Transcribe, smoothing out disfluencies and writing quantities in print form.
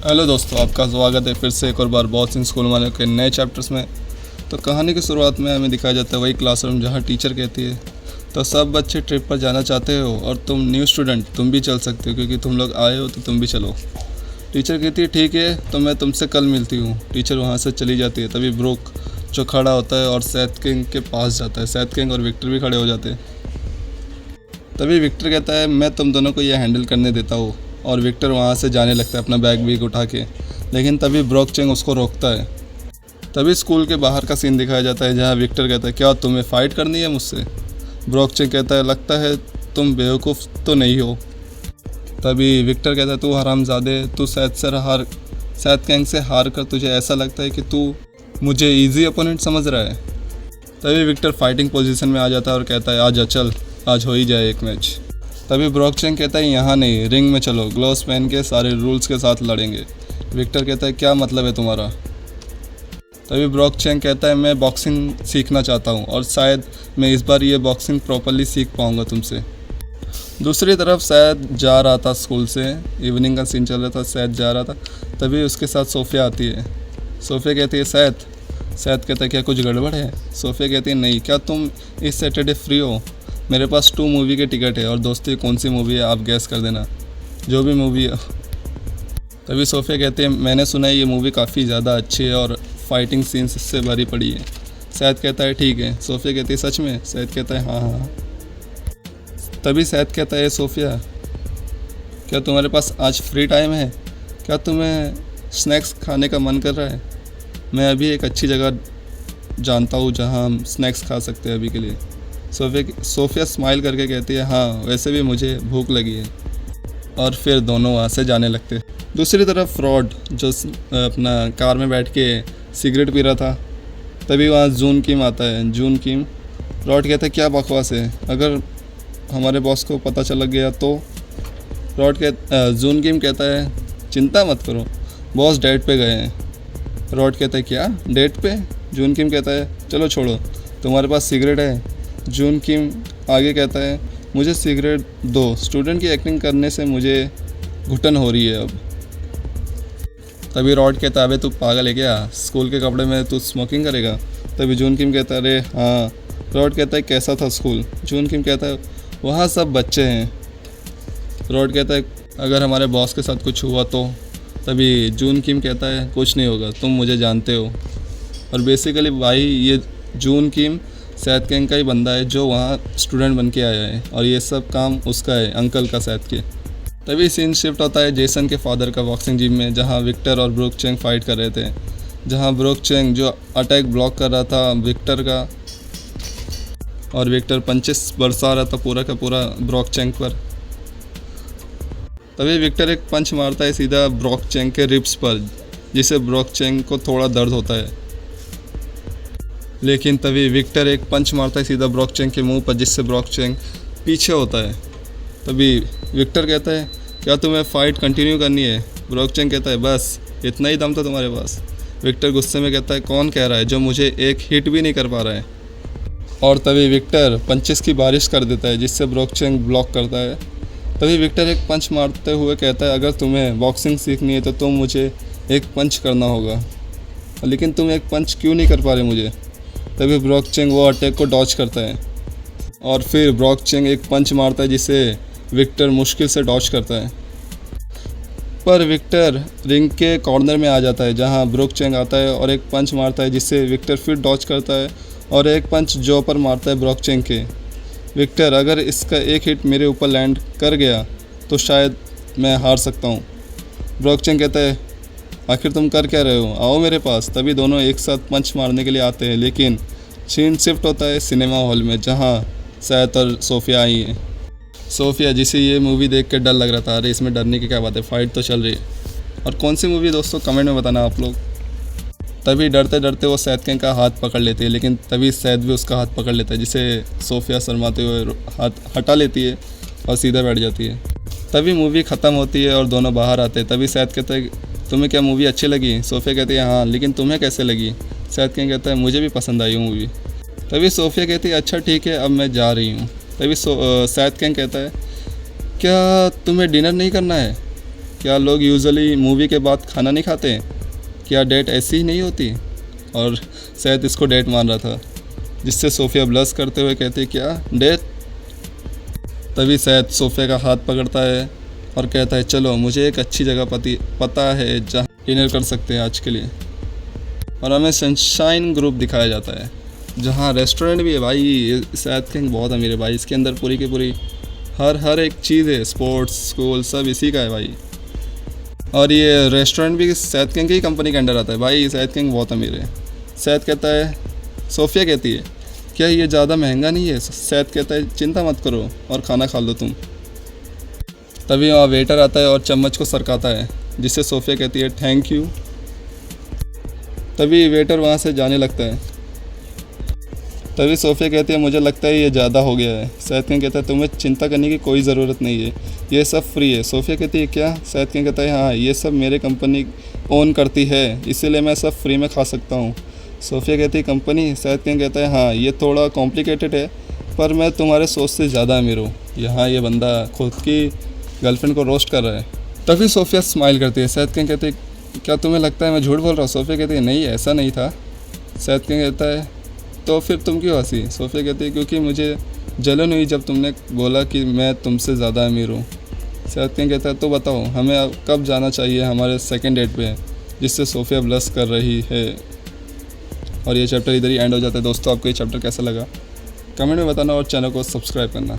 Hello दोस्तों, आपका स्वागत है फिर से एक और बार बॉस इन स्कूल वाले के नए चैप्टर्स में। तो कहानी की शुरुआत में हमें दिखाया जाता है वही क्लासरूम जहाँ टीचर कहती है तो सब बच्चे ट्रिप पर जाना चाहते हो और तुम न्यू स्टूडेंट तुम भी चल सकते हो क्योंकि तुम लोग आए हो तो तुम भी चलो। टीचर कहती है ठीक है, तो मैं तुमसे कल मिलती हूँ। टीचर वहाँ से चली जाती है। तभी ब्रोक जो खड़ा होता है और सैथ किंग के पास जाता है। सैथ किंग और विक्टर भी खड़े हो जाते हैं। तभी विक्टर कहता है मैं तुम दोनों को यह हैंडल करने देता हूँ, और विक्टर वहाँ से जाने लगता है अपना बैग उठा के। लेकिन तभी ब्रोक चेंग उसको रोकता है। तभी स्कूल के बाहर का सीन दिखाया जाता है जहाँ विक्टर कहता है क्या तुम्हें फ़ाइट करनी है मुझसे। ब्रोक चेंग कहता है लगता है तुम बेवकूफ़ तो नहीं हो। तभी विक्टर कहता है तू हरामजादे, तू सैथ गैंग से हार कर तुझे ऐसा लगता है कि तू मुझे ईजी अपोनेंट समझ रहा है। तभी विक्टर फाइटिंग पोजीशन में आ जाता है और कहता है आजा चल, आज हो ही जाए एक मैच। तभी ब्रोक चेंग कहता है यहाँ नहीं, रिंग में चलो, ग्लोव्स पहन के सारे रूल्स के साथ लड़ेंगे। विक्टर कहता है क्या मतलब है तुम्हारा। तभी ब्रोक चेंग कहता है मैं बॉक्सिंग सीखना चाहता हूँ और शायद मैं इस बार ये बॉक्सिंग प्रॉपरली सीख पाऊँगा तुमसे। दूसरी तरफ सैद जा रहा था स्कूल से, इवनिंग का सीन चल रहा था, सैद जा रहा था। तभी उसके साथ सोफिया आती है। सोफिया कहती है सैद कहता है क्या कुछ गड़बड़ है। सोफिया कहती है नहीं, क्या तुम इस सैटरडे फ्री हो। मेरे पास 2 मूवी के टिकट है और दोस्तों कौन सी मूवी है आप गैस कर देना, जो भी मूवी है। तभी सोफिया कहते हैं मैंने सुना है ये मूवी काफ़ी ज़्यादा अच्छी है और फाइटिंग सीन्स इससे भरी पड़ी है। सैद कहता है ठीक है। सोफिया कहती है सच में। सैद कहता है हाँ। तभी सैद कहता है सोफिया क्या तुम्हारे पास आज फ्री टाइम है, क्या तुम्हें स्नैक्स खाने का मन कर रहा है। मैं अभी एक अच्छी जगह जानता हूँ जहाँ हम स्नैक्स खा सकते हैं अभी के लिए। सोफिया स्माइल करके कहती है हाँ वैसे भी मुझे भूख लगी है। और फिर दोनों वहाँ से जाने लगते। दूसरी तरफ फ्रॉड जो अपना कार में बैठ के सिगरेट पी रहा था, तभी वहाँ जून किम आता है। जून किम फ्रॉड कहता है क्या बकवास है, अगर हमारे बॉस को पता चल गया तो। जून किम कहता है चिंता मत करो, बॉस डेट पे गए हैं। फ्रॉड कहता है क्या डेट पे। जून किम कहता है चलो छोड़ो, तुम्हारे पास सिगरेट है। जून किम आगे कहता है मुझे सिगरेट दो, स्टूडेंट की एक्टिंग करने से मुझे घुटन हो रही है अब। तभी रॉड कहता है अबे तू पागल है क्या, स्कूल के कपड़े में तू स्मोकिंग करेगा। तभी जून किम कहता है अरे हाँ। रॉड कहता है कैसा था स्कूल। जून किम कहता है वहाँ सब बच्चे हैं। रॉड कहता है अगर हमारे बॉस के साथ कुछ हुआ तो। तभी जून किम कहता है कुछ नहीं होगा, तुम मुझे जानते हो। और बेसिकली भाई ये जून किम सैथ किंग का ही बंदा है जो वहाँ स्टूडेंट बन के आया है और ये सब काम उसका है, अंकल का सैथ के। तभी सीन शिफ्ट होता है जेसन के फादर का बॉक्सिंग जिम में, जहाँ विक्टर और ब्रोक चेंग फाइट कर रहे थे। जहाँ ब्रोक चेंग जो अटैक ब्लॉक कर रहा था विक्टर का, और विक्टर पंचेस बरसा रहा था पूरा का पूरा ब्रोक चेंग पर। तभी विक्टर एक पंच मारता है सीधा ब्रोक चेंग के रिब्स पर, जिससे ब्रोक चेंग को थोड़ा दर्द होता है। लेकिन तभी विक्टर एक पंच मारता है सीधा ब्रोक चेंग के मुंह पर, जिससे ब्रोक चेंग पीछे होता है। तभी विक्टर कहता है क्या तुम्हें फ़ाइट कंटिन्यू करनी है। ब्रोक चेंग कहता है बस इतना ही दम था तुम्हारे पास। विक्टर गुस्से में कहता है कौन कह रहा है जो मुझे एक हिट भी नहीं कर पा रहा है। और तभी विक्टर पंचेस की बारिश कर देता है, जिससे ब्रोक चेंग ब्लॉक करता है। तभी विक्टर एक पंच मारते हुए कहता है अगर तुम्हें बॉक्सिंग सीखनी है तो तुम मुझे एक पंच करना होगा, लेकिन तुम एक पंच क्यों नहीं कर पा रहे मुझे। तभी ब्रोक चेंग वो अटैक को डॉच करता है और फिर ब्रोक चेंग एक पंच मारता है जिसे विक्टर मुश्किल से डॉच करता है। पर विक्टर रिंग के कॉर्नर में आ जाता है जहां ब्रोक चेंग आता है और एक पंच मारता है जिससे विक्टर फिर डॉच करता है और एक पंच जो पर मारता है ब्रोक चेंग के। विक्टर अगर इसका एक हिट मेरे ऊपर लैंड कर गया तो शायद मैं हार सकता हूँ। ब्रोक चेंग कहता है आखिर तुम कर क्या रहे हो, आओ मेरे पास। तभी दोनों एक साथ पंच मारने के लिए आते हैं, लेकिन सीन शिफ्ट होता है सिनेमा हॉल में जहाँ सैथ और सोफिया आई है। सोफिया जिसे ये मूवी देख के डर लग रहा था, अरे इसमें डरने की क्या बात है, फाइट तो चल रही है। और कौन सी मूवी दोस्तों कमेंट में बताना आप लोग। तभी डरते डरते वो सैथ किंग का हाथ पकड़ लेती है, लेकिन तभी सैथ भी उसका हाथ पकड़ लेता है, जिसे सोफिया शर्माते हुए हाथ हटा लेती है और सीधा बैठ जाती है। तभी मूवी ख़त्म होती है और दोनों बाहर आते हैं। तभी सैथ कहता है तुम्हें क्या मूवी अच्छी लगी। सोफिया कहती है हाँ, लेकिन तुम्हें कैसे लगी। सैथ किंग कहता है मुझे भी पसंद आई वो मूवी। तभी सोफिया कहती है अच्छा ठीक है अब मैं जा रही हूँ। तभी सैथ किंग कहता है क्या तुम्हें डिनर नहीं करना है। क्या लोग यूजुअली मूवी के बाद खाना नहीं खाते हैं? क्या डेट ऐसी ही नहीं होती? और शायद इसको डेट मान रहा था, जिससे सोफिया ब्लश करते हुए कहती क्या डेट? तभी शायद सोफिया का हाथ पकड़ता है और कहता है चलो मुझे एक अच्छी जगह पता है जहाँ डिनर कर सकते हैं आज के लिए। और हमें सनशाइन ग्रुप दिखाया जाता है जहाँ रेस्टोरेंट भी है भाई। ये सैद किंग बहुत अमीर है भाई, इसके अंदर पूरी की पूरी हर एक चीज़ है, स्पोर्ट्स स्कूल सब इसी का है भाई। और ये रेस्टोरेंट भी सैद किंग की कंपनी के अंडर आता है भाई। सैद किंग बहुत अमीर है। सैद कहता है, सोफिया कहती है क्या ये ज़्यादा महंगा नहीं है? सैद कहता है चिंता मत करो और खाना खा लो तुम। तभी वहाँ वेटर आता है और चम्मच को सरकाता है, जिससे सोफिया कहती है थैंक यू। तभी वेटर वहाँ से जाने लगता है। तभी सोफिया कहती है मुझे लगता है ये ज़्यादा हो गया है। सैद किंग कहता है तुम्हें चिंता करने की कोई ज़रूरत नहीं है, ये सब फ्री है। सोफिया कहती है क्या? सैद किंग कहता है हाँ, ये सब मेरे कंपनी ओन करती है, इसीलिए मैं सब फ्री में खा सकता हूँ। सोफिया कहती है कंपनी? सैद किंग कहता है हाँ, ये थोड़ा कॉम्प्लिकेटेड है, पर मैं तुम्हारे सोच से ज़्यादा अमीर हूँ। यहाँ ये बंदा खुद की गर्लफ्रेंड को रोस्ट कर रहा है। तभी सोफिया स्माइल करती है। सैद किंग कहते हैं क्या तुम्हें लगता है मैं झूठ बोल रहा हूँ? सोफिया कहती है नहीं, ऐसा नहीं था। सैद किंग कहता है तो फिर तुम क्यों हंसी? सोफिया कहती है क्योंकि मुझे जलन हुई जब तुमने बोला कि मैं तुमसे ज़्यादा अमीर हूँ। सैद किंग कहता है तो बताओ हमें अब कब जाना चाहिए हमारे सेकंड डेट पे, जिससे सोफिया ब्लश कर रही है। और ये चैप्टर इधर ही एंड हो जाता है। दोस्तों आपको ये चैप्टर कैसा लगा कमेंट में बताना और चैनल को सब्सक्राइब करना।